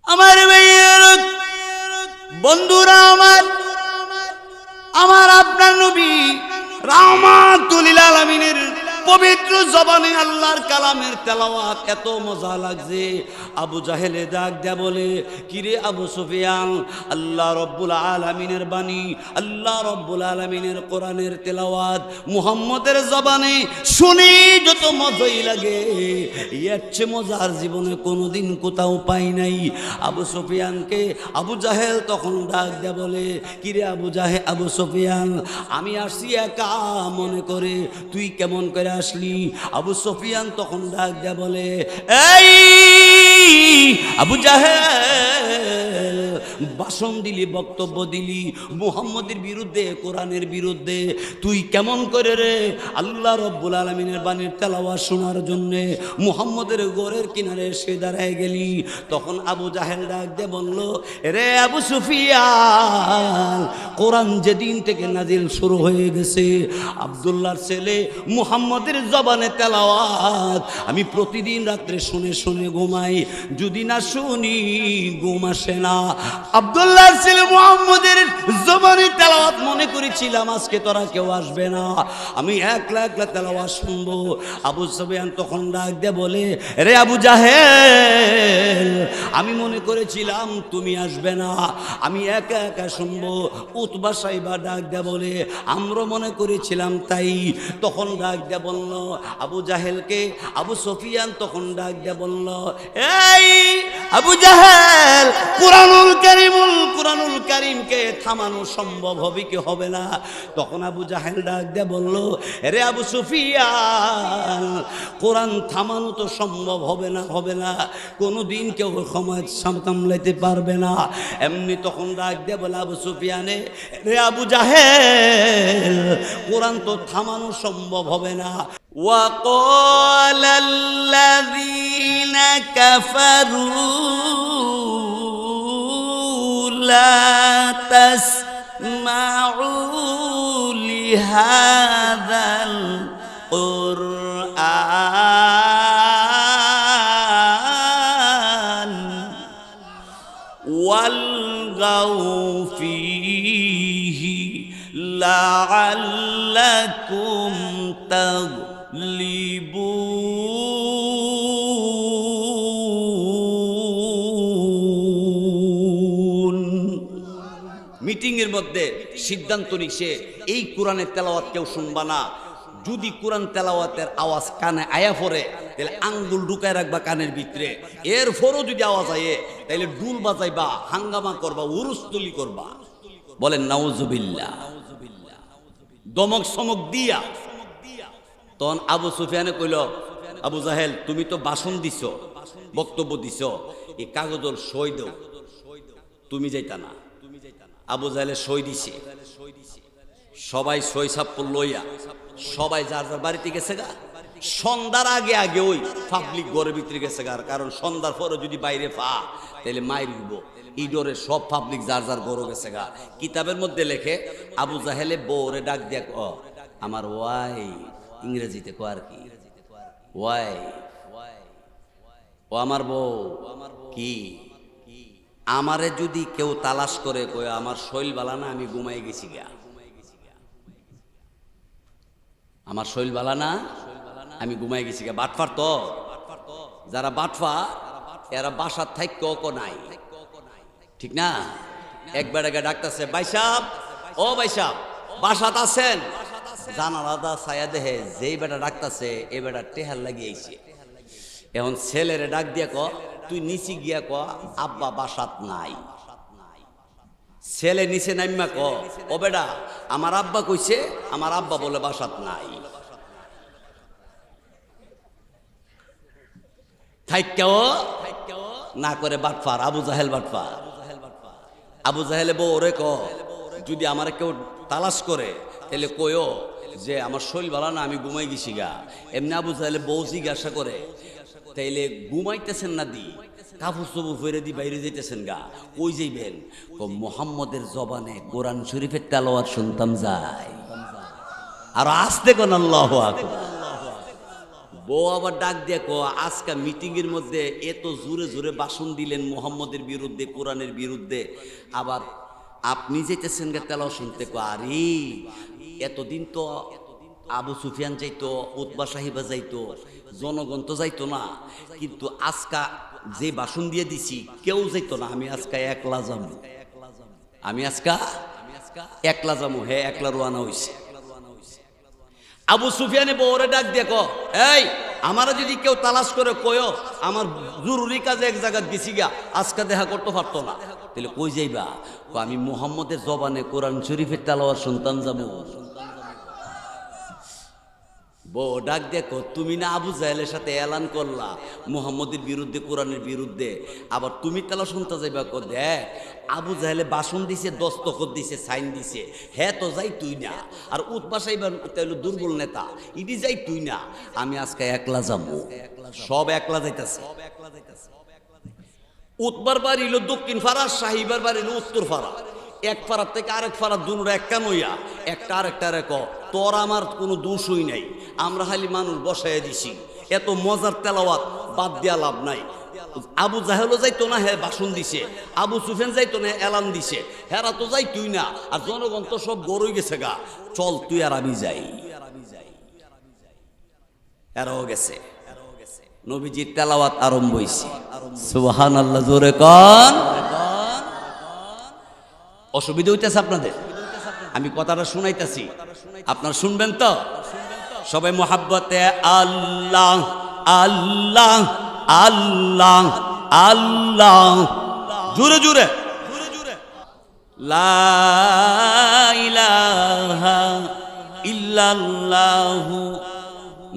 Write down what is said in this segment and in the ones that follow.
আমার ভাইয়ের বন্ধুরা, আমার আপনার নবী রাহমাতুল লিল আলামিনের পবিত্র জবানে আল্লাহর কালামের তেলাওয়াত এত মজা লাগছে। আবু জাহেলে ডাক দেয়া বলে, কিরে আবু সুফিয়ান, আল্লাহ রব্বুল আলামিনের বাণী, আল্লাহ রব্বুল আলামিনের কোরআনের তেলাওয়াত মুহাম্মদের জবানে শুনি যত মজাই লাগে, এর চেয়ে মজার জীবনে কোনোদিন কোথাও পাই নাই। আবু সুফিয়ানকে আবু জাহেল তখন ডাক দেয়া বলে, কিরে আবু সুফিয়ান, আমি আসছি একা মনে করে, তুই কেমন করে আসলি? আবু সুফিয়ান তখন ডাক দেয়া বলে, এই আবু জাহেল, ভাষণ দিলি, বক্তব্য দিলি মুহাম্মদের বিরুদ্ধে, কোরআনের বিরুদ্ধে, তুই কেমন করে রে আল্লাহ রব্বুল আলামিনের বাণীর তেলাওয়াত শোনার জন্য মুহাম্মদের গোরের কিনারে এসে দাঁড়ায় গেলি? তখন আবু জাহেল ডাক দিয়ে বলল, রে আবু সুফিয়ান, কোরআন যেদিন থেকে নাজিল শুরু হয়ে গেছে, আব্দুল্লাহর ছেলে মুহাম্মদের জবানে তেলাওয়াত আমি প্রতিদিন রাত্রে শুনে শুনে ঘুমাই, যদি না শুনি ঘুম আসে না। আব্দুল্লাহর ছেলে মুহাম্মদের জবানে তেলাওয়াত মনে করেছিলাম আজকে তোরা কেউ আসবে না, আমি একলা একলা তেলাওয়াত শুনবো। আবু সুফিয়ান তখন ডাক দিয়ে বলে, রে আবু জাহেল, আমি মনে করেছিলাম তুমি আসবে না, আমি একা একা শুনবো। উতবা সাইবা ডাক দিয়ে বলে, আমরা মনে করেছিলাম তাই। তখন ডাক দিয়ে বলল আবু জাহেলকে, আবু সুফিয়ান তখন ডাক দিয়ে বলল, এই আবু জাহেল, কুরআনুল কারীমকে থামানো সম্ভব হবে কি হবে না? তখন আবু জাহেল ডাক দিয়ে বলল, রে আবু সুফিয়ান, কোরআন থামানো তো সম্ভব হবে না, কোনোদিন কেউ সময় সামলাইতে পারবে না। এমনি তখন ডাক দিয়ে বলে, আবু সুফিয়ানে, রে আবু জাহেল, কোরআন তো থামানো সম্ভব হবে না। وقال الذين كفروا لا تسمعوا لهذا القرآن والغوا فيه لعلكم تغلبون। মিটিংয়ের মধ্যে সিদ্ধান্ত নিছে এই কোরআনের তেলাওয়াত কেউ শুনবা না। যদি কোরআন তেলাওয়াতের আওয়াজ কানে আয়া পড়ে, তাহলে আঙ্গুল ঢুকায় রাখবা কানের ভিতরে, এরপরও যদি আওয়াজ আয়ে তাহলে ডুল বাজাইবা, হাঙ্গামা করবা, উরুস্তুলি করবা। বলেন নাউজুবিল্লাহ। দমক সমক দিয়া তখন আবু সুফিয়ানে কইল, আবু জাহেল, তুমি তো ভাষণ দিছ, বক্তব্য দিছ, এই কাগজের সই দাও, তুমি যাইতা না। আবু জাহেলের সই দিছে, সবাই সই সাপ্পর লইয়া সবাই যার যার বাড়িতে গেছে গা। সন্ধ্যার আগে আগে ওই পাবলিক ঘরের ভিতরে গেছে গা, কারণ সন্ধ্যার পরে যদি বাইরে পা তাহলে মাইর দিব, এই ডরে সব পাবলিক যার যার ঘরে গেছে গা। কিতাবের মধ্যে লেখে, আবু জাহেলে বউরে ডাক দিয়া ক, আমার ওয়াই, ইংরেজিতে কো আর কি, ওয়াই, ও আমার বউ, কি আমারে যদি কেউ তালাশ করে কয় আমার শৈল বালা না, আমি ঘুমাই গেছি গা, আমার শৈল বালা না, আমি ঘুমাই গেছি গা। বাটফার তো যারা বাটফা, এরা বাসার থাইক্য নাই, ঠিক না? একবার আগে ডাকতেছে, ভাই সাহেব, ও ভাই সাহেব, বাসাত আছেন? জানালাদা ছায়া দেহে যেই বেটা ডাকতেছে, এই বেটা টেহার লাগিয়েছে। এখন ছেলেরে ডাক দিয়া ক, তুই নিচে গিয়া ক আব্বা বাসাত নাই। ছেলে নিচে নাইমা ক, ও বেটা আমার আব্বা কইছে, আমার আব্বা বলে বাসাত নাই। থাইক্যাও না করে বাটফার, আবু জাহেল বাটফার। আবু জাহেলে বউ ওরে ক, যদি আমার কেউ তালাশ করে তাহলে কয়ও যে আমার শরীর ভালো না, আমি ঘুমাই গেছি গা। এমনি আবু জাহেলে বউ জিজ্ঞাসা করে, তাইলে ঘুমাইতেছেন না দি, কাপড় চোপড় ফেরে দি বাইরে যাইতেছেন গা, কই যাইবেন? মুহাম্মদের জবানে কোরআন শরীফের তেলাওয়াত শুনতাম যাই। আর আসতে কোন আল্লাহু আকবার। বউ আবার ডাক দিয়ে কো আজকে মিটিং এর মধ্যে এত জোরে জোরে ভাষণ দিলেন মুহাম্মদের বিরুদ্ধে, কোরআনের বিরুদ্ধে, আবার আপনি যেতেছেন গে তেলাওয়াত শুনতে। কো আরে এতদিন তো আবু সুফিয়ান যাইতো, উতবা সাহিবা যাইতো, জনগণ তো যাইতো না, কিন্তু আজকা যে ভাষণ দিয়ে দিছি কেউ যাইতো না, আমি আজকা একলা যাবো, আমি আজকা একলা যাবো। হে একলা রোয়ানা হইছে। আবু সুফিয়ানে বউরে ডাক দিয়ে কো এই আমারা যদি কেউ তালাশ করে কয়ো আমার জরুরি কাজে এক জায়গা গেছি গা, আজকে দেখা করতে পারতো না, তাহলে কই যাইবা? কো আমি মুহাম্মদের জবানে কোরআন শরীফের তেলাওয়াত শুনতাম যাবো। বউ ডাক দেখো তুমি না আবু জাহেলের সাথে এলান করলা মুহাম্মদের বিরুদ্ধে, কোরআনের বিরুদ্ধে, আবার তুমি তেলা শুনতে যাইবা? কো দেখ আবু জাহেলে ভাষণ দিছে, দস্তখত দিছে, সাইন দিছে, হ্যাঁ তো যাই তুই না, আর উতবা সাইবার তাইলে দুর্বল নেতা, ইডি যাই তুই না, আমি আজকে একলা যাবো। সব একলা যাইতাছে। উতবার বাড়ি হলো দক্ষিণ ফাড়া, সাহিবার বাড়ি হলো উত্তর ফাড়া। এক ফাড়ার থেকে আরেক ফাড়া দুনুরা এক কানইয়া, একটা আরেকটা রেখ তোর আমার কোনো দোষই নাই, আমরা খালি মানুষ বসাইয়া দিছি। এত মজার তেলাওয়াত বাদ দিয়া লাভ নাই। আবু জাহেলও যাইতো না, হ্যাঁ ভাষণ দিছে, আবু সুফিয়ান যাইতো না, এলান দিছে, হেরা তো যাই তুই না, আর জনগণ তো সব গরুই গেছে গা, চল তুই আর আমি যাই। এরাও গেছে। নবীজির তেলাওয়াত আরম্ভ হইছে। সুবহানাল্লাহ, জোরে কন। অসুবিধা হইতেছে আপনাদের? আমি কথাটা শুনাইতেছি, আপনারা শুনবেন তো? সবাই মোহাব্বতে আল্লাহ আল্লাহ আল্লাহ আল্লাহ, জোরে জোরে। লা ইলাহা ইল্লাল্লাহু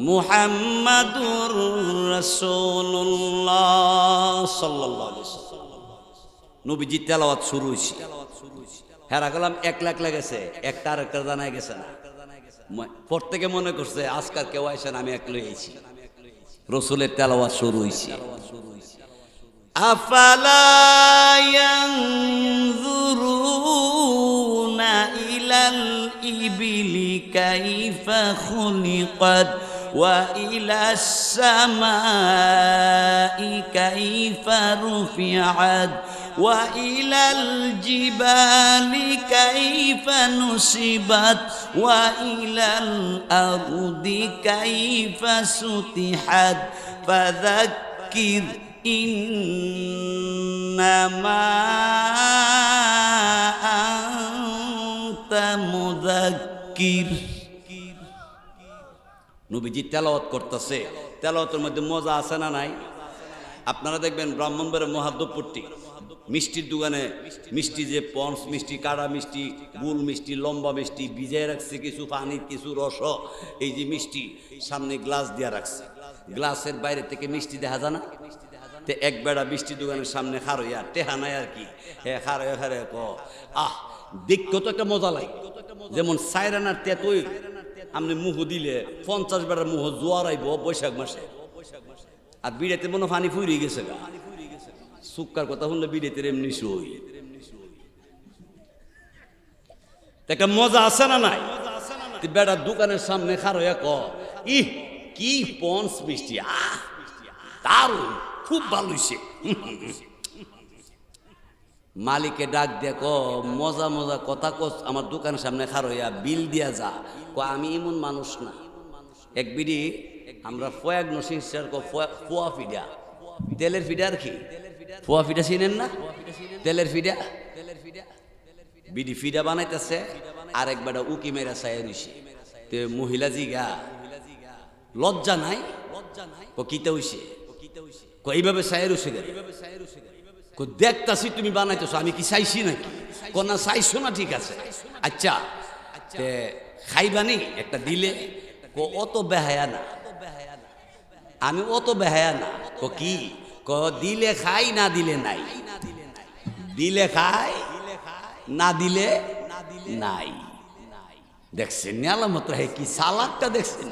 মুহাম্মাদুর রাসূলুল্লাহ সাল্লাল্লাহু আলাইহি ওয়াসাল্লাম। নবীজি তেলাওয়াত শুরু হইছে। হেরা গেলাম এক লাখ লেগেছে, একটা আরেকটা জানাই গেছে না। প্রত্যেকে মনে করছে আজকাল কেউ আইসেন, আমি এক লই আইছি। রসুলের তেলাওয়াত শুরু হইছে। আফালা ইয়ানজুরুনা ইলাল ইবিলি কাইফা খুলিকাত ওয়া ইলাস সামাই কাইফা রুফিআত ওয়া ইলাল জিবালি কাইফা নুসিবাত ওয়া ইলাল আরদি কাইফা সুতিহাত ফাযাক্কির ইন্নামা আনতা মুযাক্কির। নবীজি তেলাওয়াত করতেছে, তেলাওয়াতের মধ্যে মজা আছে না নাই? আপনারা দেখবেন ব্রাহ্মণবাড়িয়া মহাদ্দপুরটি মিষ্টির দোকানে মিষ্টি, যে পঞ্চ মিষ্টি, কাড়া মিষ্টি, গুল মিষ্টি, লম্বা মিষ্টি ভিজিয়ে রাখছে, কিছু পানির কিছু রস, এই যে মিষ্টি সামনে গ্লাস দিয়া রাখছে, গ্লাসের বাইরে থেকে মিষ্টি দেখা যায় না? তে এক বেড়া মিষ্টি দোকানের সামনে খারইয়া টেহা নাই আর কি, হ্যাঁ খারয়া খারয়া ক আহ দেখতে তো একটা মজা লাগে। যেমন সাইরানার তেতই আপনি মুহ দিলে 50 বেড়ার মুহ জোয়ার আইব বৈশাখ মাসে, আর বিড়াতে মনে পানি ফুরিয়ে গেছে গা। সুক্কার কথা শুনলে বিড়াতে এমনি সই, একটা মজা আছে না নাই? বেড়ার দোকানের সামনে খারয়া ক ইহ কি পঞ্চ মিষ্টি, আহ দারুণ, খুব ভালো হইছে। মালিকে ডাক দেখো মজা মজা কথা কস, আমার দোকানের সামনে খারইয়া বিল দিয়া যা। ক আমি এমন মানুষ না। এক বিড়ি আমরা ফয়াগ নসিংসার ফোয়া ফিডা, তেলের ফিডা আর কি, ফোয়া ফিডা চিনেন না? তেলের ফিডা, বিড়ি ফিডা বানাইতেছে, আর একবার উকি মেরা চায় নিছে। তে মহিলা জিগা লজ্জা নাই? কিতে হইছে? এইভাবে চায়ের হইছে, দেখতাছি তুমি বানাইতেছো, আমি কি চাইছি নাকি? না চাইছো না, ঠিক আছে আচ্ছা খাইবানি একটা দিলে? অত বেহায়া না, আমি অত বেহায়া না। কি দিলে খাই, না দিলে নাই, দিলে খাই, না দিলে নাই। দেখছেন আলামত হে কি সালাদটা দেখছেন?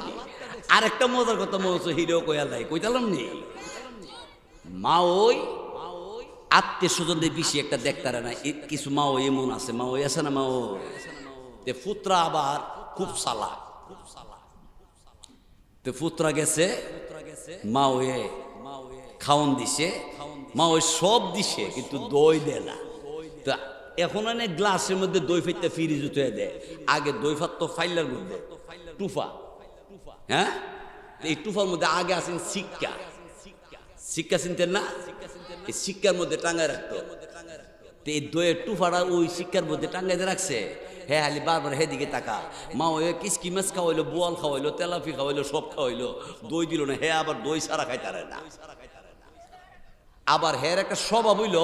আরেকটা মজার কথা মজা হিরো কয়ালাই কইতালাম নি, মা ওই আত্মীয় স্বজনদের বেশি একটা দেখতারে না। কিছু মা ওই এমন আছে, মা ওই আছে না, মা ও পুত্রা আবার খুব সালা। তো পুত্রা গেছে মা ওয়ে খাওন দিছে, মা ওই সব দিছে কিন্তু দই দেয় না। তো এখন অনেক গ্লাসের মধ্যে দই ফাইতে ফ্রিজ উঠে দেয়। আগে দই ফাটতো ফাইলার মধ্যে টুফা, হ্যাঁ এই টুফার মধ্যে আগে আছেন সিক্কা, সিক্কা চিনতেন না? এই সিক্কার মধ্যে টাঙ্গায় রাখতো। তো এই দইয়ের টুফাটা ওই সিক্কার মধ্যে টাঙ্গাইতে রাখছে। হ্যাঁ হালি বারবার হেদিকে তাকা। মা ওই কিসকি মাছ খাওয়াইলো, বোয়াল খাওয়াইলো, তেলাপি খাওয়াইলো, সব খাওয়াইলো, দই দিল না। হ্যাঁ আবার দই ছাড়া খাইতে পারে না। আবার হের একটা স্বভাব হইল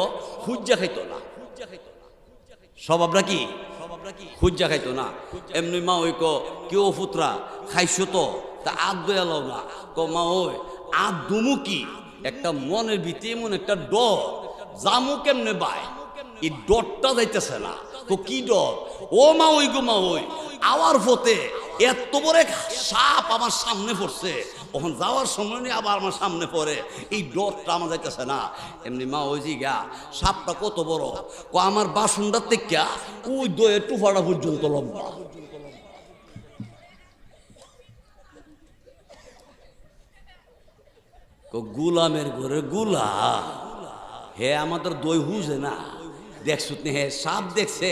খুঁজা খাইতো না। স্বভাবটা কি? খুঁজা খাইতো না। এমনি মা ওই কেউ ফুতরা খাইছো তো তা আদ দই এলাও না। মা ওই আদ দুমু কি একটা মনের ভিতরে এমন একটা ডর, জামু কেমনে বাই এই ডরটা যাইতেছে না। তো কি ডর? ও মা ওই গো মা ওই আওয়ার ফতে এত বড় সাপ আমার সামনে পড়ছে, তখন যাওয়ার সময় নিয়ে আবার আমার সামনে পড়ে, এই ডরটা আমার যাইতেছে না। এমনি মা ওই যে গা সাপটা কত বড়, আমার বাসনটার থেকে ওই দইয়ের টুফাটা পর্যন্ত লম্বা। গুলামের ঘরে গুলা, হে আমাদের দই হুজে না। দেখছ হে সাপ দেখছে,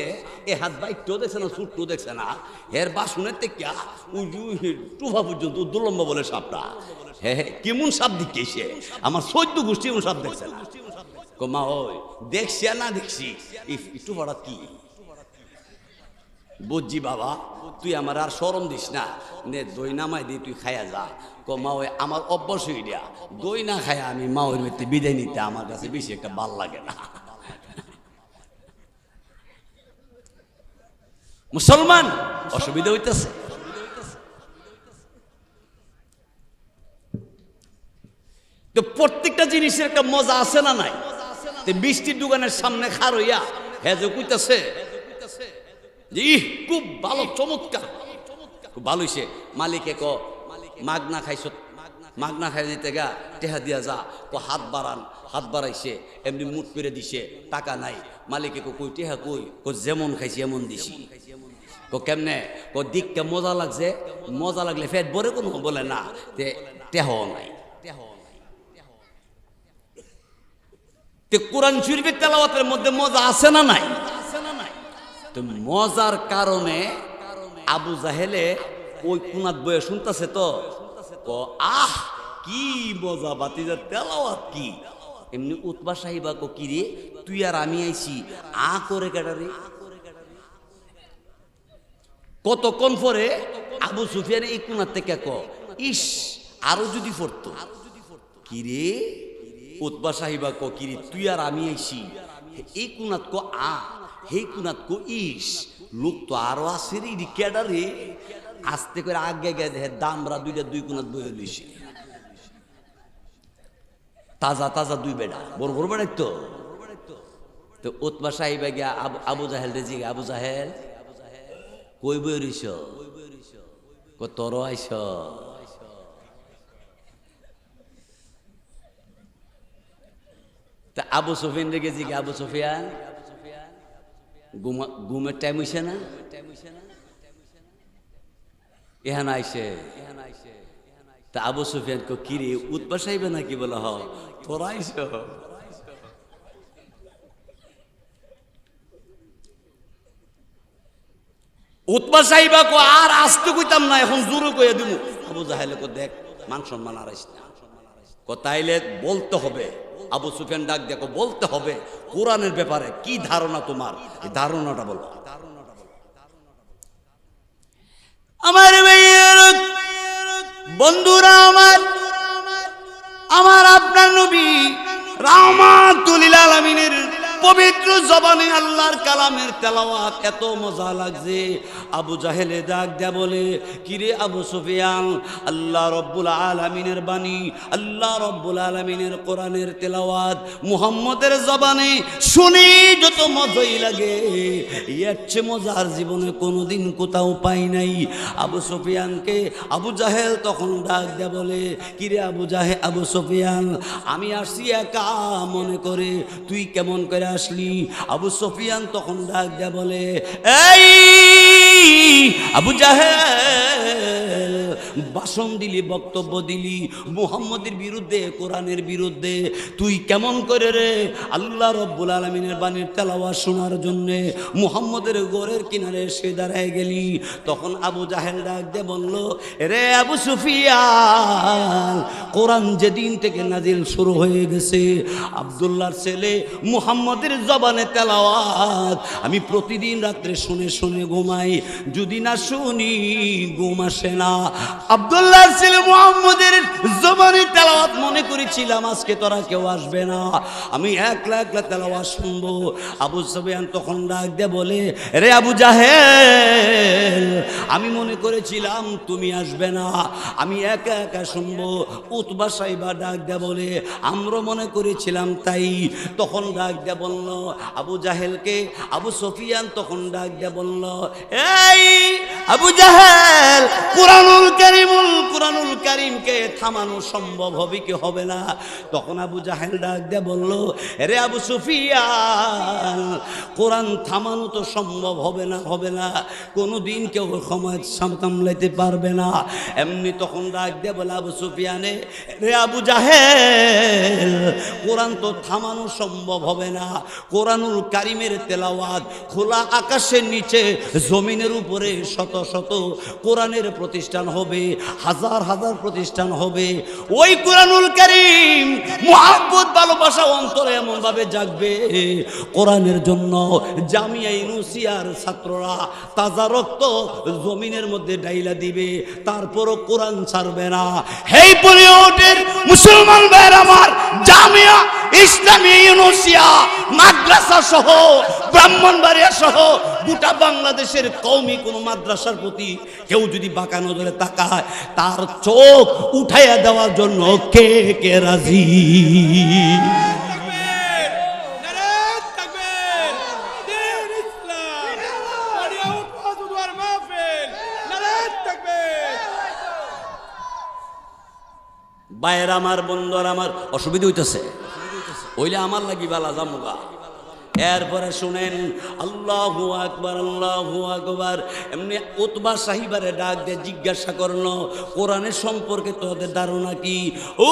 এ হাত বাইকটাও দেখছে না, ছুট্টও দেখছে না। হের বাসনের থেকে টুফা পর্যন্ত দুলম্বা বলে সাপটা। হ্যাঁ হ্যাঁ কেমন সাপ দিচ্ছে আমার 14 গোষ্ঠী এমন সাপ দেখছে না। মা ওই দেখছি আর না দেখছি এই টুফাটা কি বুঝছি বাবা, তুই আমার আর শরম দিস না, নে দই নামাই দিয়ে তুই খাইয়া যা। মা ওই আমার অভ্যাস হয়ে দিয়া দই না খায়া আমি মা ওই মেয়েতে বিদায় নিতে আমার কাছে বেশি একটা ভাল লাগে না। মুসলমান অসুবিধা হইতেছে। তো প্রত্যেকটা জিনিসের একটা মজা আছে না নাই? বৃষ্টির দোকানের সামনে খার হইয়া হ্যাঁ যে কইতাছে খুব ভালো, চমৎকার, খুব ভালো হইছে। মালিকে মাগনা খাইছ, মাগনা খাই দিতে গা টেহা দিয়া যা। হাত বাড়ান, হাত বাড়াইছে, এমনি মুট করে দিছে, টাকা নাই। মালিকে কই টেহা কই? যেমন খাইছি এমন দিছি। কেমনে? দিকটা মজা লাগছে, মজা লাগলে ফেট ভরে কোনো বলে না, টেহ নাই। কোরআন শরীফের তেলাওয়াতের মধ্যে মজা আছে না নাই? তো মজার কারণে আবু জাহেলে ওই কুনাত বয়ে শুনতেছে তো আহ কি মজা, বাতিজার তেলাওয়াত কি। এমনি উতবা সাহিবা কি রে তুই আর আমি আইছি আ করে কেটারে। কতক্ষণ পরে আবু সুফিয়ান এই কুনার থেকে ইস আরো যদি পড়তো। কি রে উতবা সাহিবা কি রে তুই আর আমি আইছি, এই কুনাত আ, হেই কুনাত ইস, লোক তো আরো আছে রে কেডারে। আস্তে করে আগে গে দেখে দামরা দুই কুনাত বয়ে লইছে, তাজা তাজা দুই বেড়া, বড় বড় বেড়াই তো। উতবা সাহিবা গিয়া আবু জাহেল রে জিগে, আবু জাহেল কই বই রইছ? তোর আইস। তা আবু সুফিয়ান রেগে জিগে, আবু সুফিয়ান ঘুমের টাইম হইছে না? এহান আইসে। তা আবু সুফিয়ান কি রে উতবা সাহিবা নাকি? বলে হ তোরা আইস। উতবা সাহিবা আর আসতে কইতাম না, এখন জোরে কইয়া দিব। আবু জাহেলে দেখ মান সম্মান আর আইস না, তাইলে বলতে হবে। আবু সুফিয়ান ডাক দেখো বলতে হবে কোরআনের ব্যাপারে কি ধারণা তোমার, এই ধারণাটা বলো। আমার বন্ধুরা, আমার আপনার নবী রাহমাতুল লিল আলামিনের পবিত্র জবানে আল্লাহর কালামের তেলাওয়াত এত মজা লাগছে। আবু জাহেলে ডাক দেয়া বলে কিরে আবু সুফিয়ান, আল্লাহ রব্বুল আলামিনের বাণী, আল্লাহ রব্বুল আলামিনের কোরআনের তেলাওয়াত মুহাম্মদের জবানে শুনি যত মজাই লাগে, এর চেয়ে মজার জীবনে কোনোদিন কোথাও পাই নাই। আবু সুফিয়ানকে আবু জাহেল তখন ডাক দেয়া বলে কিরে আবু সুফিয়ান, আমি আসছি একা মনে করে, তুই কেমন করে আসলি? আবু সুফিয়ান তখন ডাক দেয়া বলে এই আবু জাহেল, ভাষণ দিলি, বক্তব্য দিলি মুহাম্মদের বিরুদ্ধে, কোরআনের বিরুদ্ধে। তুই কেমন করে রে আল্লাহ রাব্বুল আলামিনের বাণীর তেলাওয়াত শোনার জন্য মুহাম্মদের গোরের কিনারে এসে দাঁড়ায় গেলি? তখন আবু জাহেল ডাক দিয়ে বলল, রে আবু সুফিয়ান, কোরআন যেদিন থেকে নাজিল শুরু হয়ে গেছে, আব্দুল্লাহর ছেলে মুহাম্মদের জবানে তেলাওয়াত আমি প্রতিদিন রাত্রে শুনে শুনে ঘুমাই, যদি না শুনি ঘুম আসে না। আব্দুল্লাহর ছেলে মুহাম্মদের জবানে তেলাওয়াত মনে করেছিলাম আজকে তোরা কেউ আসবে না, আমি একলা একলা তেলাওয়াত শুনবো। আবু সুফিয়ান তখন ডাক দিয়ে বলে, রে আবু জাহেল, আমি মনে করেছিলাম তুমি আসবে না, আমি একা একা শুনবো। উতবা সাইবা ডাক দিয়ে বলে, আমরা মনে করেছিলাম তাই। তখন ডাক দিয়ে বলল আবু জাহেলকে, আবু সুফিয়ান তখন ডাক দিয়ে বলল, এই আবু জাহেল, কুরআনুল কারীমকে থামানো সম্ভব হবে কি হবে না? তখন আবু জাহেল ডাক দিয়ে বলল, রে আবু সুফিয়ান, কোরআন থামানো তো সম্ভব হবে না, কোনোদিন কেউ সময় সামলাইতে পারবে না। এমনি তখন ডাক দিয়ে বলে, আবু সুফিয়ানে, রে আবু জাহেল, কোরআন তো থামানো সম্ভব হবে না। কোরআনুল কারীমের তেলাওয়াত খোলা আকাশের নিচে জমিনের উপরে শত শত কোরআনের প্রতিষ্ঠান হবে, হাজার হাজার প্রতিষ্ঠান হবে। ওই কোরআনুল কারীম মুহাব্বত ভালোবাসা অন্তরে এমন ভাবে জাগবে, কোরআনের জন্য জামিয়া ইউনুসিয়ার ছাত্ররা তাজা রক্ত জমিনের মধ্যে ডাইলা দিবে, তারপরও কোরআন ছাড়বে না। হেই পরিওটের মুসলমান ভাইয়ের আমার, জামিয়া ইসলামী ইউনুসিয়া মাদ্রাসা সহ ব্রাহ্মণবাড়িয়া সহ গোটা বাংলাদেশের কওমি কোন মাদ্রাসার প্রতি কেউ যদি বাঁকা নজরে তাকায়, তার চোখ উঠাইয়া দেওয়ার জন্য কে কে রাজি? ভাইয়ের আমার, বন্ধুর আমার, অসুবিধা হইতেছে ওইলে আমার লাগি বালা জামুগা। এরপরে শুনেন, আল্লাহু আকবার, আল্লাহু আকবার। এমনি উতবা সাহিবারে ডাক দিয়ে জিজ্ঞাসা করলো, কোরআনের সম্পর্কে তোদের ধারণা কি?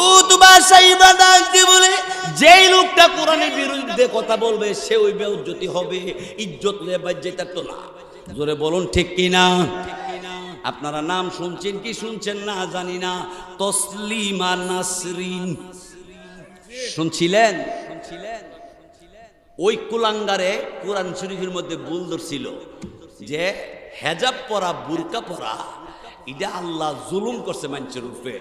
উতবা সাহিবা ডাক দিয়ে বলে, যেই লোকটা কোরআনের বিরুদ্ধে কথা বলবে সে ওই বেইজ্জতি হবে, ইজ্জত লয়ে বাজ্যতা তো না। জোরে বলুন ঠিক কিনা? আপনারা নাম শুনছেন কি শুনছেন না জানি না, তসলিমা নাসরিন শুনছিলেন? ওই কুলাঙ্গারে কোরআন শরীফের মধ্যে ভুল ধরছিল যে হেজাব পরা, বুরকা পরা, এটা আল্লাহ জুলুম করছে মানুষের উপরে।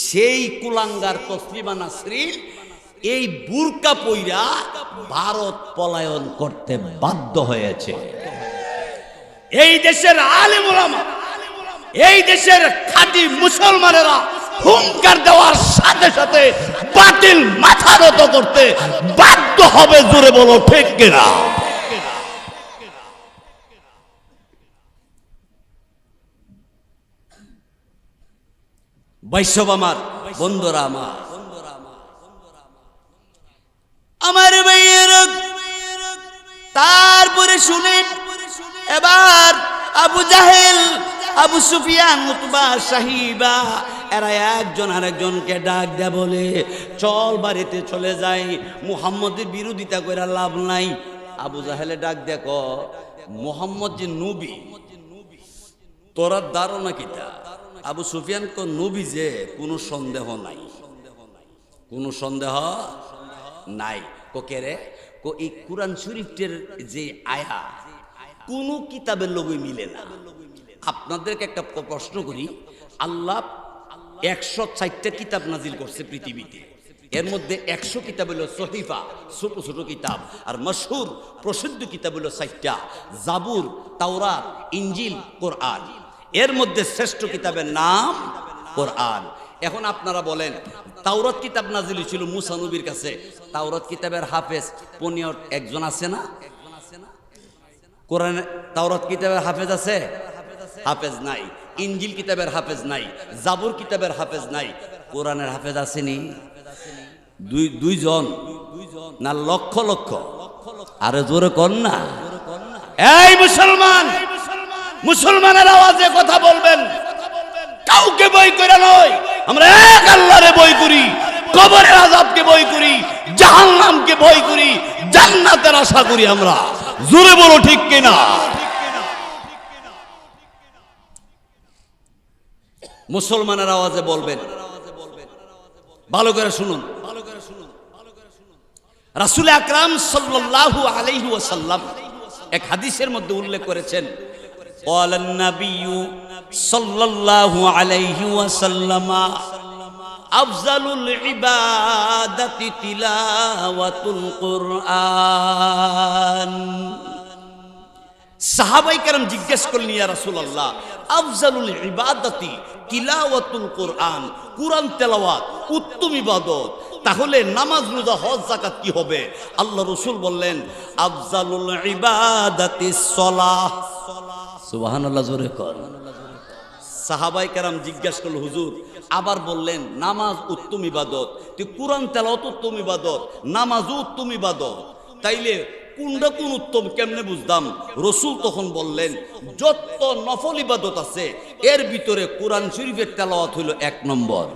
সেই কুলাঙ্গার তসলিমা নাসরিন এই বুরকা পইরা ভারত পলায়ন করতে বাধ্য হয়েছে। এই দেশের আলেম ওলামা, এই দেশের খাঁটি মুসলমানেরা হুঙ্কার দেওয়ার সাথে সাথে বাতিল মাথা নত করতে বাধ্য হবে। জোরে বলো ঠিক কিনা? বৈষ্ণব আমার, বন্ধুরা আমার, আমার ভাইয়েরা, তারপরে শুনে এবার আবু জাহেল, আবু সুফিয়ান, উতবা সাহিবা এরা একজন আরেকজনকে ডাক দেয়া বলে, চল বাড়িতে চলে যাই, মুহাম্মদের বিরোধিতা করে লাভ নাই। আবু জাহেলে ডাক দেখো, মুহাম্মদ যে নবী, তোরা ধারণা কিটা? আবু সুফিয়ান কো নবী যে কোনো সন্দেহ নাই, কোনো সন্দেহ নাই। কোকে রে? কো এই কোরআন শরীফের যে আয়া কোন কিতাবের লোগই মিলে না। আপনাদেরকে একটা প্রশ্ন করি, আল্লাহ 104টা কিতাব নাজিল করছে পৃথিবীতে, এর মধ্যে 100 কিতাব হলো সহিফা, ছোট ছোট কিতাব, আর মশহুর প্রসিদ্ধ কিতাব হলো 4টা, জাবুর, তাওরাত, ইনজিল, কোরআন। এর মধ্যে শ্রেষ্ঠ কিতাবের নাম কোরআন। এখন আপনারা বলেন, তাওরাত কিতাব নাজিল ছিল মুসা নবীর কাছে, তাওরাত কিতাবের হাফেজ পনিয়ত একজন আছে না? কোরআন তাওরাত কিতাবের হাফেজ আছে? হাফেজ নাই। ইনজিল কিতাবের হাফেজ নাই, জাবুর কিতাবের হাফেজ নাই, কোরআনের হাফেজ আসেনি? দুইজন না লক্ষ লক্ষ? আরে জোরে কর না। এই মুসলমান, মুসলমানের আওয়াজে কথা বলবেন। কাউকে বই করে নয়, আমরা এক আল্লাহরে বই করি, কবরের আযাবকে বই করি, জাহান্নামকে বই করি, জান্নাতের আশা করি আমরা। জোরে বলো ঠিক কিনা? মুসলমানের আওয়াজে বলবেন, ভালো করে শুনুন। রাসূল আকরাম সাল্লাল্লাহু আলাইহি ওয়াসাল্লাম এক হাদিসের মধ্যে উল্লেখ করেছেন, ক্বালান নাবিয়্যু সাল্লাল্লাহু আলাইহি ওয়াসাল্লাম আফজালুল ইবাদাতি তিলাওয়াতুল কুরআন। সাহাবায়ে কেরাম জিজ্ঞেস করলেন, ইয়া রাসূলুল্লাহ, আফজালুল ইবাদাতি তিলাওয়াতুল কুরআন, কুরআন তেলাওয়াত উত্তম ইবাদত, তাহলে নামাজ, রোজা, হজ, যাকাত কি হবে? আল্লাহ রাসূল বললেন, আফজালুল ইবাদাতিস সালাহ। সুবহানাল্লাহ, জোরে কর। সাহাবায়ে কেরাম জিজ্ঞেস করল, হুজুর আবার বললেন নামাজ উত্তম ইবাদত, তো কুরআন তেলাওয়াত উত্তম ইবাদত, নামাজও উত্তম ইবাদত, তাইলে কোনটা কোন উত্তম কেমনে বুঝতাম? রাসূল তখন বললেন, যত নফল ইবাদত আছে এর ভিতরে কোরআন শরীফের তেলাওয়াত হলো 1 নম্বর,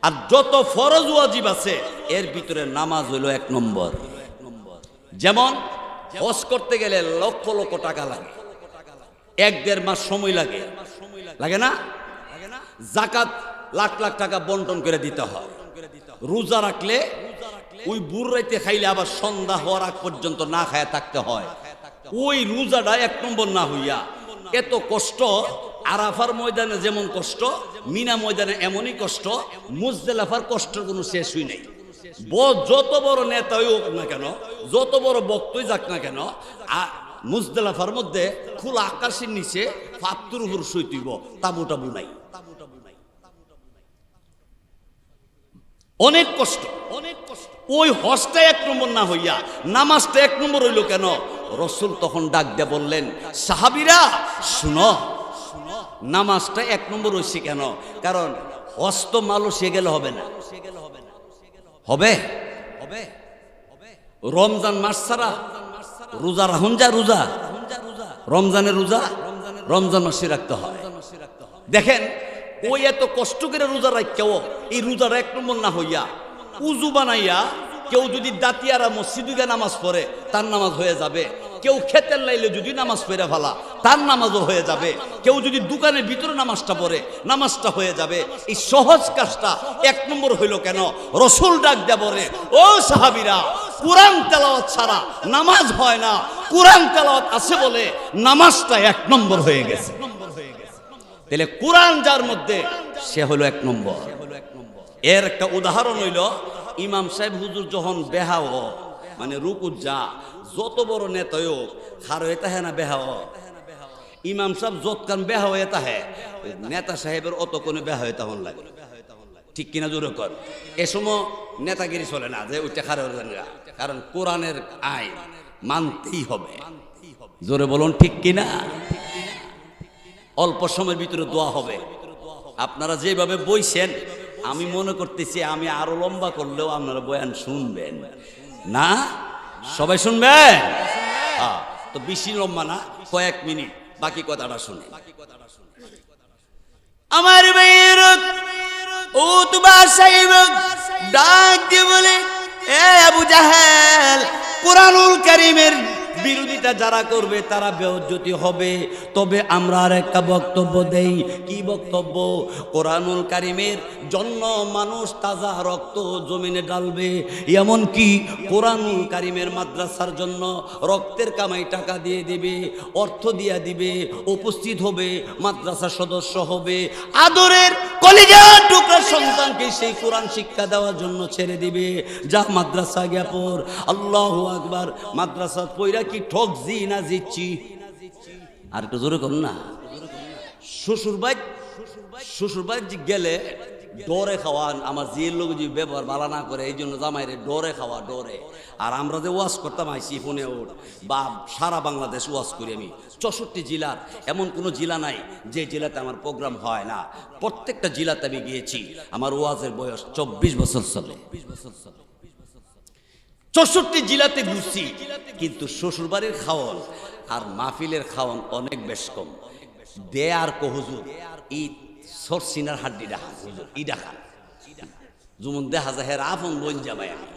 আর যত ফরজ ওয়াজিব আছে এর ভিতরে নামাজ হলো 1 নম্বর। যেমন হজ করতে গেলে লক্ষ লক্ষ টাকা লাগে, 1-1.5 মাস সময় লাগে, লাগে না? যাকাত লাখ লাখ টাকা বন্টন করে দিতে হয়। রোজা রাখলে ওই বুড় রাইতে খাইলে আবার সন্ধ্যা হওয়ার আগ পর্যন্ত না খায়া থাকতে হয়। ওই রোজাটা 1 নম্বর না হইয়া এত কষ্ট, আরাফার ময়দানে যেমন কষ্ট, মিনা ময়দানে এমনই কষ্ট, মুজদালিফার কষ্টের কোনো শেষই নেই। যত বড় নেতাই হোক না কেন, যত বড় বক্তই যাক না কেন, মুজদালিফার মধ্যে খোলা আকাশের নিচে ফাত্তুর উপর শুইতেইব, তাবু টাবু নাই, অনেক কষ্ট, অনেক কষ্ট। ওই হজটা 1 নম্বর না হইয়া নামাজটা 1 নম্বর হইল কেন? রাসূল তখন ডাক দিয়ে বললেন, সাহাবীরা শুনো, নামাজটা 1 নম্বর হইছে কেন? কারণ হজ তো মালয়েশিয়া গেলে হবে না, হবে হবে রমজান মাস ছাড়া রোজা রাখুন, যা রোজা, রমজানের রোজা রমজান মাসে রাখতে হয়। দেখেন ওই এত কষ্ট করে রোজা রাখকেও এই রোজাটা 1 নম্বর না হইয়া উজু বানাইয়া কেউ যদি দাঁতিয়ারা মসজিদে নামাজ পড়ে তার নামাজ হয়ে যাবে, কেউ খেতের লাইলে যদি নামাজ পড়ে ফেলা তার নামাজও হয়ে যাবে, কেউ যদি দোকানের ভিতরে নামাজটা পড়ে নামাজটা হয়ে যাবে। এই সহজ কাজটা 1 নম্বর হইল কেন? রাসূল ডাক দেয়া বলে, ও সাহাবীরা, কোরআন তেলাওয়াত ছাড়া নামাজ হয় না, কোরআন তেলাওয়াত আছে বলে নামাজটা 1 নম্বর হয়ে গেছে। তাহলে কোরআন যার মধ্যে সে হলো 1 নম্বর। এর একটা উদাহরণ হইল, ইমাম সাহেব হুজুর যখন বেহাও মানে রুকুত যা, যত বড় নেতাই হোক খারো এটা হ্যাঁ না বেহাও, ইমাম সাহেব যতক্ষণ বেহা হয়ে তাহে নেতা সাহেবের অত কোনো বেহা হয়ে তখন লাগে, ঠিক কিনা জোরে কর? এ সময় নেতাগিরি চলে না যে ওইটা খারো, কারণ কোরআনের আইন মানতেই হবে। জোরে বলুন ঠিক কিনা? অল্প সময়ের ভিতরে দোয়া হবে। আপনারা যেভাবে বইছেন আমি মনে করতেছি আমি আরো লম্বা করলেও আপনারা বয়ান শুনবেন না, সবাই শুনবেন। তো বেশি লম্বা না, কয়েক মিনিট বাকি কথাটা শুনে। আমার ভাইয়ের ও তোমার সাহেব ডাক দিয়ে বলে, এ আবু জাহেল, কুরআনুল কারীমের বিরোধিতা যারা করবে তারা বেইজ্জতি হবে। তবে আমরা আর একটা বক্তব্য দেই। কি বক্তব্য? কোরআনুল কারীমের জন্য মানুষ তাজা রক্ত জমিনে ঢালবে, এমন কি কোরআনুল কারীমের মাদ্রাসার জন্য রক্তের কামাই টাকা দিয়ে দিবে, অর্থ দিয়ে দিবে, উপস্থিত হবে, মাদ্রাসার সদস্য হবে, আদরের কলিজার টুকরা সন্তানকে সেই কোরআন শিক্ষা দেওয়ার জন্য ছেড়ে দিবে। যা মাদ্রাসা গিয়া পড়। আল্লাহু আকবার। মাদ্রাসা পইরা কি ঠকছি না জিতছি? আর একটু জোরে করুন না। শ্বশুরবাই গেলে ডরে খাওয়ান, আমার জিয়ের লোক যে ব্যবহার ভালো না করে এই জন্য জামাইরে ডরে খাওয়া, ডরে। আর আমরা যে ওয়াজ করতাম আইসি ফোনে ওর বা সারা বাংলাদেশ ওয়াজ করি আমি, 64 জেলার এমন কোনো জেলা নাই যে জেলাতে আমার প্রোগ্রাম হয় না। প্রত্যেকটা জেলাতে আমি গিয়েছি। আমার ওয়াজের বয়স 24 বছর চলে। 64 জেলাতে ঘুরছি, কিন্তু শ্বশুরবাড়ির খাওয়ান আর মাহফিলের খাওয়ান অনেক বেশ কম। দে আর কো হুজুর এই সরসিনার হাড্ডি ডাকা হুজুর ই ডাকা যেমন দেখা যায় হের আপন বোন যাবাই আমি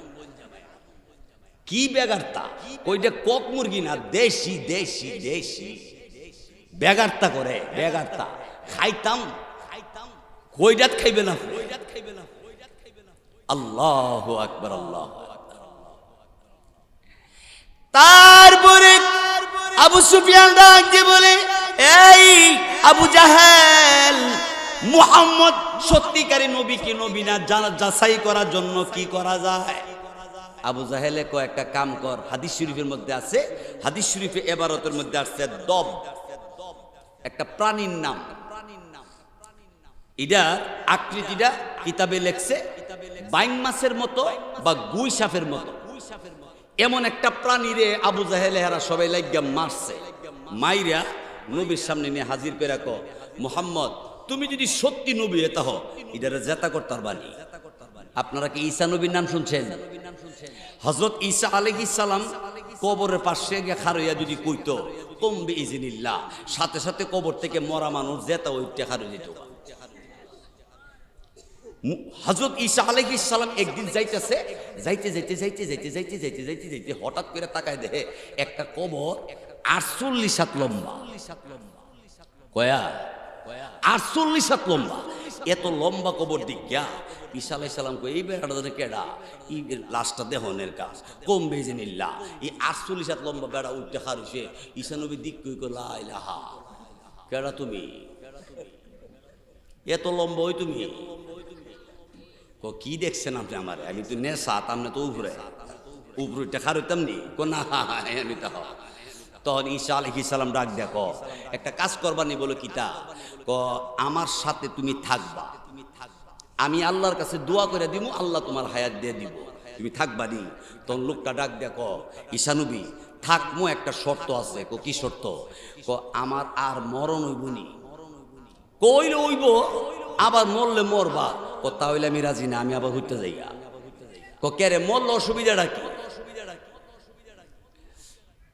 কি বেগারতা ওইটা কক মুরগি না দেশি দেশি দেশি বেগারতা করে বেগারতা খাইতাম কইডাত খাইবে না আল্লাহু আকবার আল্লাহ। তারপরে আবু সুফিয়ান ডাক দিয়ে বলে এই আবু জাহেল মুহাম্মদ সত্যিকারী নবী কি নবী না যাচাই করার জন্য কি করা যায়? আবু জাহেলে একটা কাম কর, হাদিস শরীফের মধ্যে আছে, হাদিস শরীফে এবারতের মধ্যে আসছে দব একটা প্রাণীর নাম, এটা আকৃতিটা কিতাবে লেখছে বাইং মাছের মতো বা গুই সাপের মতো। এমন একটা প্রাণীরে আবু জাহেলে হেরা সবাই লাগিয়া মারছে, মাইরা নবীর সামনে নিয়ে হাজির করে কো মুহাম্মদ তুমি যদি সত্যি নবী এটা হও এটারে জেতা করতার বানি। আপনারা কি ঈসা নবীর নাম শুনছেন? হযরত ঈসা আলাইহিস সালাম কবরের পাশে গিয়ে খারইয়া যদি কইতো কমবে ইজনিল্লাহ, সাথে সাথে কবর থেকে মরা মানুষ জেতা ওইটা খারই যেত। হযরত ঈসা আলাইহিস সালাম একদিন যাইতেছে, যাইতে যাইতে যাইতে যাইতে যাইতে যাইতে যাইতে যাইতে হঠাৎ করে তাকায় দেখে একটা কবর 48 হাত লম্বা। কয়া 48 হাত লম্বা, এত লম্বা কবর দিকা ঈসা আলাইহিস সালাম কই এই বেড়াটা কেডা, এই লাশটা দেহনের কাজ কমবে ইজনিল্লাহ। এই 48 হাত লম্বা বেড়া উঠতে খারুছে, ঈসা নবী দিক কই কো লা ইলাহা, কেডা তুমি, এত লম্বা ওই তুমি? কি দেখছেন আপনি আমার? আমি তো নেশা, আপনি তো উপরে উপরে খারুতাম নি কো না আমি তো। তখন ঈসা আলাইহিস সালাম ডাক দেখো একটা কাজ করবানি, বলো কিতা? ক আমার সাথে তুমি থাকবা, আমি আল্লাহর কাছে দোয়া করে দিব, আল্লাহ তোমার হায়াত দিয়ে দিব, তুমি থাকবা নি। তখন লোকটা ডাক দেখো ঈসা নবী থাকমো, একটা শর্ত আছে। কো কি শর্ত? ক আমার আর মরণ হইব নি। কইলে হইব, আবার মরলে মরবা। ক তাহলে আমি রাজি না, আমি আবার হইতে যাইগা। ক কে রে মরলে অসুবিধাটা কি?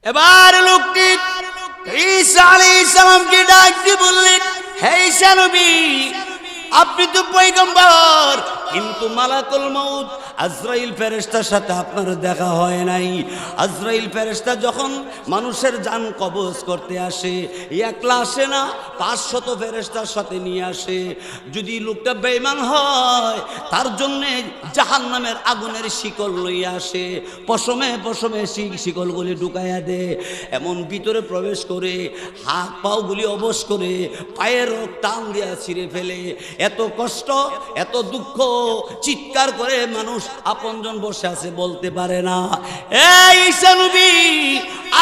এবার লোকটি ঈসা আলাইহিস সালামকে ডাক দিয়ে বললেন হে ঈসা নবী আপনি তো পয়গম্বর, কিন্তু মালাকুল মউত আজরাইল ফেরেশতার সাথে আপনার দেখা হয় নাই। আজরাইল ফেরেশতা যখন মানুষের জান কবজ করতে আসে একলা আসে না, 500 ফেরেশতার সাথে নিয়ে আসে। যদি লোকটা বেঈমান হয় তার জন্যে জাহান্নামের আগুনের শিকল লইয়া আসে, পশমে পশমে শিকলগুলি ঢুকাইয়া দে, এমন ভিতরে প্রবেশ করে হাত পাওগুলি অবশ করে পায়ের টান দিয়া ছিঁড়ে ফেলে। এত কষ্ট এত দুঃখ চিৎকার করে মানুষ আপনজন বসে আছে বলতে পারে না। এই ঈসা নবী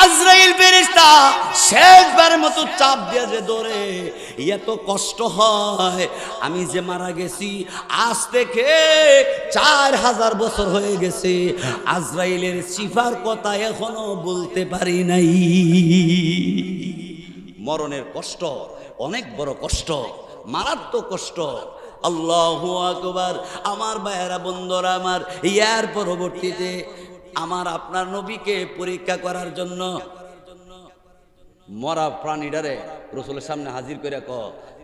আজরাইল ফেরেশতা শেষবারের মতো চাপ দিয়ে যে ধরে, এত কষ্ট হয়। আমি যে মারা গেছি আজ থেকে 4000 বছর হয়ে গেছে, আজরাইলের সিফার কথা এখনো বলতে পারি নাই। মরণের কষ্ট অনেক বড় কষ্ট, মারাত্মক কষ্ট। আল্লাহু আকবার। আমার ভাইয়েরা বন্ধুরা আমার, ইয়ার পরবর্তীতে আমার আপনার নবীকে পরীক্ষা করার জন্য মরা প্রাণীটারে রাসূলের সামনে হাজির করে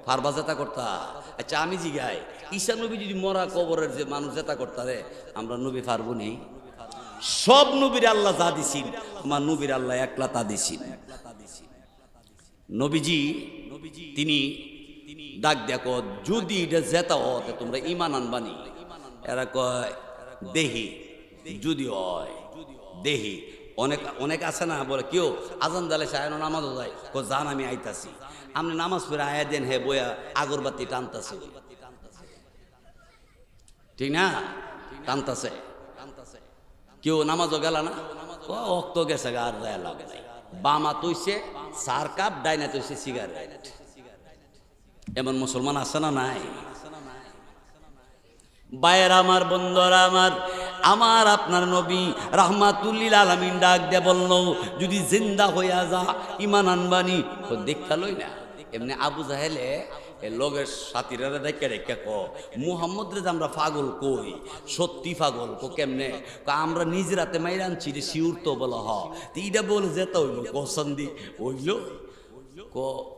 ফারবা জেতা করতা। আচ্ছা আমি জিগাই, ঈসা নবী যদি মরা কবরের যে মানুষ জেতা করতারে, আমরা নবী পারবো নি? সব নবীর আল্লাহ যা দিছেন, আমার নবীর আল্লাহ একলা তা দিছেন। নবীজি তিনি ডাক দেখো যদি এটা জেতা হতে তোমরা ইমান আনবানি। এরা কয় দেহি, যদি হয় দেহি। অনেক অনেক আছে না বলে কেউ আজান দালে চায় না, নামাজও যায়, জান আমি আইতাছি। আপনি নামাজ পড়ে আয়া দেন, হে বইয়া আগরবাতি টানতাছে, ঠিক না? টানতাছে। কেউ নামাজও গেল না, অক্ত গেছে আর যায় লাগে নাই। বামা তৈছে সার কাপ, ডাইনা তৈছে সিগারেট। এমন মুসলমান আছে না নাই? ভাইয়ের আমার বন্ধুরা আমার, আমার আপনার নবী রাহমাতুল লিল আলামিন ডাক দে বলল যদি জিন্দা হইয়া যা ইমান আনবানি। তো দেখা লই না এমনি আবু জাহেলে লগের সাথীরা দেখে রেখে মুহাম্মদ রে আমরা পাগল কই, সত্যি পাগল কো কেমনে? আমরা নিজের হাতে মাইরা আনছি রে, শিউর তো বলা হ এইটা বলে যেতে হইল কসন্দি হইল।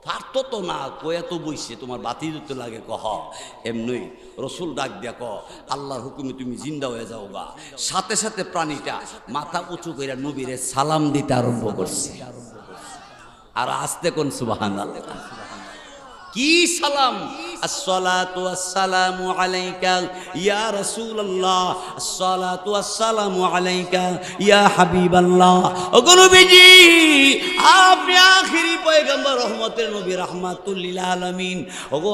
পারতো তো না, কয়া তো বইছে, তোমার বাতি দিতে লাগে কহ এমনি। রসুল ডাক দিয়া ক আল্লাহর হুকুমে তুমি জিন্দা হয়ে যাও গা। সাথে সাথে প্রাণীটা মাথা উঁচু করে নবীরে সালাম দিতে আরম্ভ করছে। আর আস্তে কোন সুবহানাল্লাহ। কি সালাম? আসসালাতু ওয়াসসালামু আলাইকা ইয়া রাসূলুল্লাহ, আসসালাতু ওয়াসসালামু আলাইকা ইয়া হাবিবাল্লাহ। ওগো নবীজি, আপনি আখিরি পয়গম্বর, রহমতের নবী, রাহমাতুল লিল আলামিন। ওগো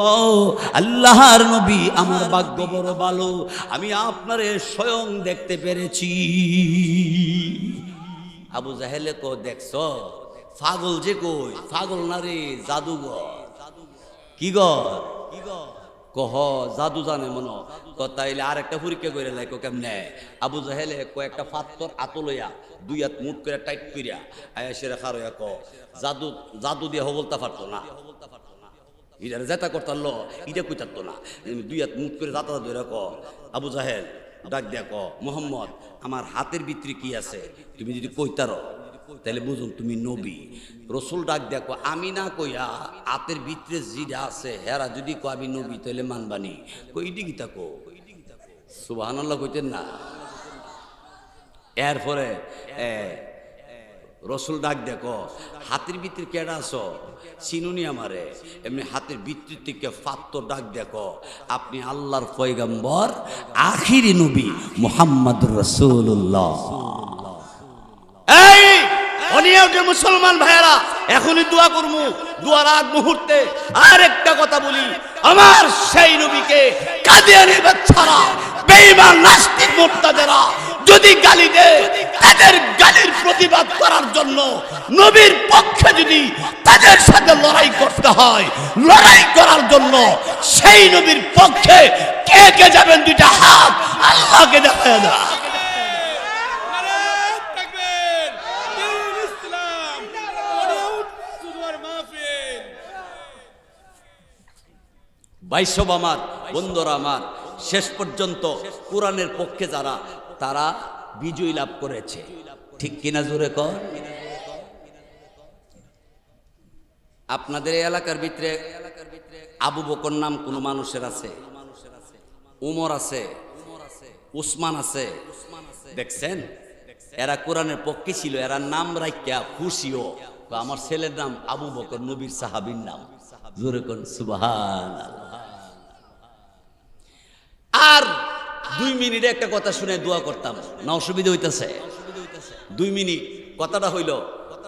আল্লাহর নবী, আমার ভাগ্য বড় ভালো, আমি আপনারে স্বয়ং দেখতে পেরেছি। আবু জাহেলে কো দেখছো? পাগল যে কই? পাগল না রে, জাদুঘর। কি কহ জাদু জানে মনো তাইলে আর একটা পরীক্ষা করে লাইকো কেমনে? আবু জাহেলে কয়েকটা পাথর আতলইয়া দুই হাত মুট করে টাইট করিয়া আয়াসে রেখা রইয়া ক জাদু জাদু দিয়ে হবলতা পারতো না, ইটার জেতা করতারলো, ইটা কইতারতো না। দুই হাত মুট করে যাতা ধরে ক আবু জাহেল ডাক দিয়া ক মোহাম্মদ, আমার হাতের ভিতরে কি আছে তুমি যদি কইতারো তাহলে বুঝুন তুমি নবী। রসুল ডাক দেখো আমি না কইয়া হাতের ভিতরে জিরা আছে হেরা যদি কো আমি নবী তাহলে মানবানি। কই ডিগিতা কো সুবহানাল্লাহ কইতেন না? এরপরে রসুল ডাক দেখো হাতের ভিতরে কেডা আছো চিনুনি আমারে? এমনি হাতের ভিতর থেকে ফাত্তর ডাক দেখো আপনি আল্লাহর পয়গম্বর আখিরি নবী মুহাম্মদুর রাসূলুল্লাহ। এই অনিয়মে মুসলমান ভাইয়েরা, এখনই দোয়া করবো, দোয়ার আগ মুহূর্তে আর একটা কথা বলি, আমার সেই নবীকে কাদিয়ানি বাচ্চারা, বেঈমান নাস্তিক মুরতাদেরা যদি গালি দেয়, তাদের গালির প্রতিবাদ করার জন্য নবীর পক্ষে যদি তাদের সাথে লড়াই করতে হয়, লড়াই করার জন্য সেই নবীর পক্ষে কে কে যাবেন? দুইটা হাত আল্লাহকে দেখায় না। বাইসব আমার বন্ধুরা আমার, শেষ পর্যন্ত কোরআনের পক্ষে যারা, তারা বিজয় লাভ করেছে, ঠিক কিনা জোরে কর? আপনাদের এই এলাকার ভিতরে আবু বকর নাম কোন মানুষের আছে? উমর আছে, উসমান আছে, দেখছেন? এরা কোরআনের পক্ষে ছিল, এরা নাম রাখিয়া খুশিও আমার ছেলের নাম আবু বকর, নবীর সাহাবীর নাম। জোরে কোন সুবহানাল্লাহ। আর 2 মিনিটে একটা কথা শুনে দোয়া করতাম না, অসুবিধা হইতেছে? 2 মিনিট কথাটা হইল,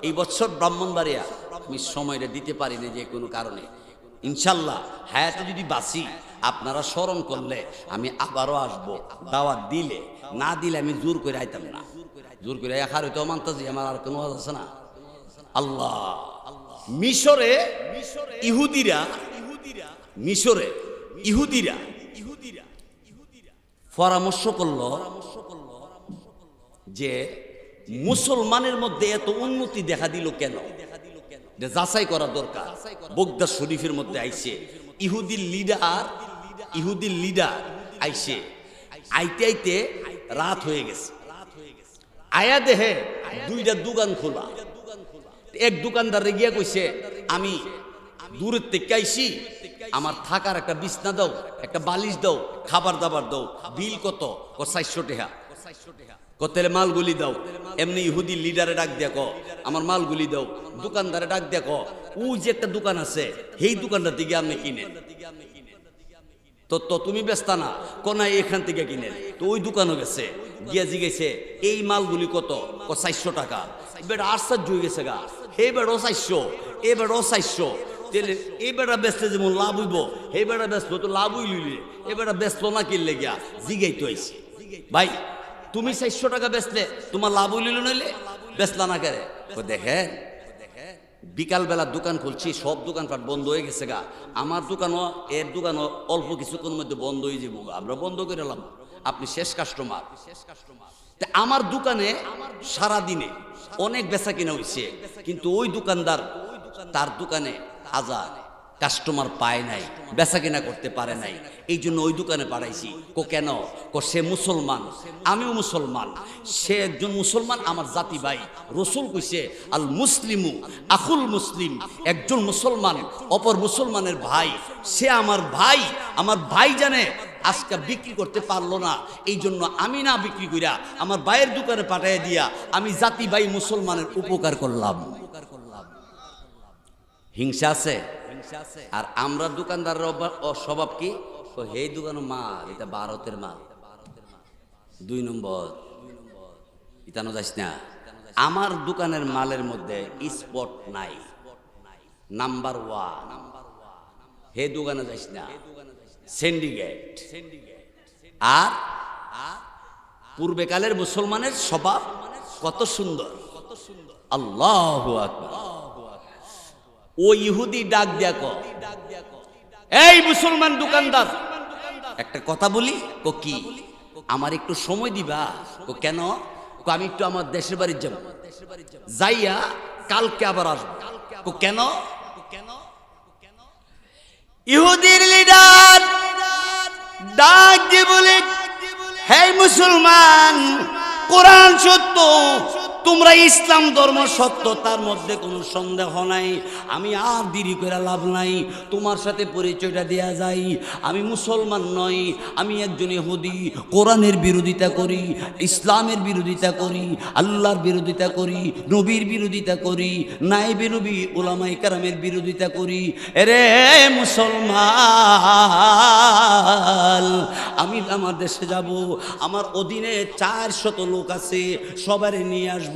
এই বছর ব্রাহ্মণবাড়িয়া আমি সময়টা দিতে পারিনি যে কোনো কারণে। ইনশাল্লাহ হায়াতে যদি বাঁচি, আপনারা স্মরণ করলে আমি আবারও আসবো। দাওয়াত দিলে, না দিলে আমি জোর করে আইতাম না। জোর করে একার হইতেও মানতাছি, আমার আর কোনো ওয়াজ আছে না। আল্লাহ মিশরে ইহুদিরা পরামর্শ করল যে মুসলমানের মধ্যে এত উন্নতি দেখা দিল কেন, যাচাই করা দরকার। বগদাদ শরীফের মধ্যে আইছে ইহুদির লিডার আইছে, আইতে আইতে রাত হয়ে গেছে। আয়া দেহে 2টা দোকান খোলা। এক দোকানদারে গিয়া কইছে আমি দূরের থেকে আইছি, আমার থাকার একটা বিছনা দাও, একটা বালিশ দাও, খাবার দাবার দাও। বিল কত? 400 টাকা। কতেলে মালগুলি দাও। এমনি ইহুদি লিডারে ডাক দেখো আমার মালগুলি দাও। দোকানদারে ডাক দেখো ওই যে একটা দোকান আছে, সেই দোকানটা থেকে আপনি কিনেন। তো তুমি ব্যস্ত না কোনা, এখান থেকে কিনেন। তো ওই দোকানও গেছে, গিয়া জিগেছে এই মালগুলি কত? 400 টাকা। বেটা আশ্চর্য হয়ে গেছে গা, হে বেড়ো 400, এ বেড়ো 400। তাহলে এই বেটা বেচলে যেমন লাভ হইব, হে বেটা ব্যস্ত তো লাভ হইলি, এ বেটা ব্যস্ত না কিনলে গিয়া জিগাই তো আইসি ভাই তুমি 400 টাকা বেচলে তোমার লাভ হইল নইলে বেচলা না কেরে? দেখেন বিকালবেলা দোকান খুলছি, সব দোকানপাট বন্ধ হয়ে গেছে গা। আমার দোকানও এর দোকানও অল্প কিছুক্ষণ মধ্যে বন্ধ হয়ে যাবো, আমরা বন্ধ করে এলাম। আপনি শেষ কাস্টমার। আমার দোকানে সারাদিনে অনেক বেচা কিনা হয়েছে, কিন্তু ওই দোকানদার তার দোকানে আজান কাস্টমার পায় নাই, বেচা কিনা করতে পারে নাই, এই জন্য ওই দোকানে পাঠাইছি। কো কেন? কো সে মুসলমান, আমিও মুসলমান, সে একজন মুসলমান, আমার জাতি ভাই। রসুল কইছে আল মুসলিমু আখুল মুসলিম, একজন মুসলমান অপর মুসলমানের ভাই, সে আমার ভাই। আমার ভাই জানে আজকে বিক্রি করতে পারলো না, এই জন্য আমি না বিক্রি কইরা আমার ভাইয়ের দোকানে পাঠাইয়া দিয়া আমি জাতি ভাই মুসলমানের উপকার করলাম। হিংসা আছে? আর আমরা দোকানদারের স্বভাব কি? এই দোকানের মাল এটা ভারতের মাল, 2 নম্বর ইতানো যাস না। আমার দোকানের মালের মধ্যে স্পট নাই, নাম্বার 1, হে দোকানে যাস না, সিন্ডিকেট। আর পূর্বেকালের মুসলমানের স্বভাব কত সুন্দর, আল্লাহু আকবার। ও ইহুদি ডাক দিয়া কো, এই মুসলমান দোকানদার, একটা কথা বলি। কো কি? আমার একটু সময় দিবা? কো কেন? কো আমি একটু আমার দেশের বাড়ি যাব, যাইয়া কালকে আবার আসবো। কো কেন? ইহুদির লিডার ডাক দিয়ে বলে, হে মুসলমান, কোরআন সত্য, তোমরা ইসলাম ধর্ম সত্য, তার মধ্যে কোনো সন্দেহ নাই। আমি আর দেরি করে লাভ নাই, তোমার সাথে পরিচয়টা দেয়া যায়। আমি মুসলমান নই, আমি একজন ইহুদি। কোরআনের বিরোধিতা করি, ইসলামের বিরোধিতা করি, আল্লাহর বিরোধিতা করি, নবীর বিরোধিতা করি, নায়েবে নবী উলামায়ে কেরামের বিরোধিতা করি। এরে মুসলমান, আমি আমার দেশে যাব, আমার অধীনে 400 লোক আছে, সবারে নিয়ে আসবো।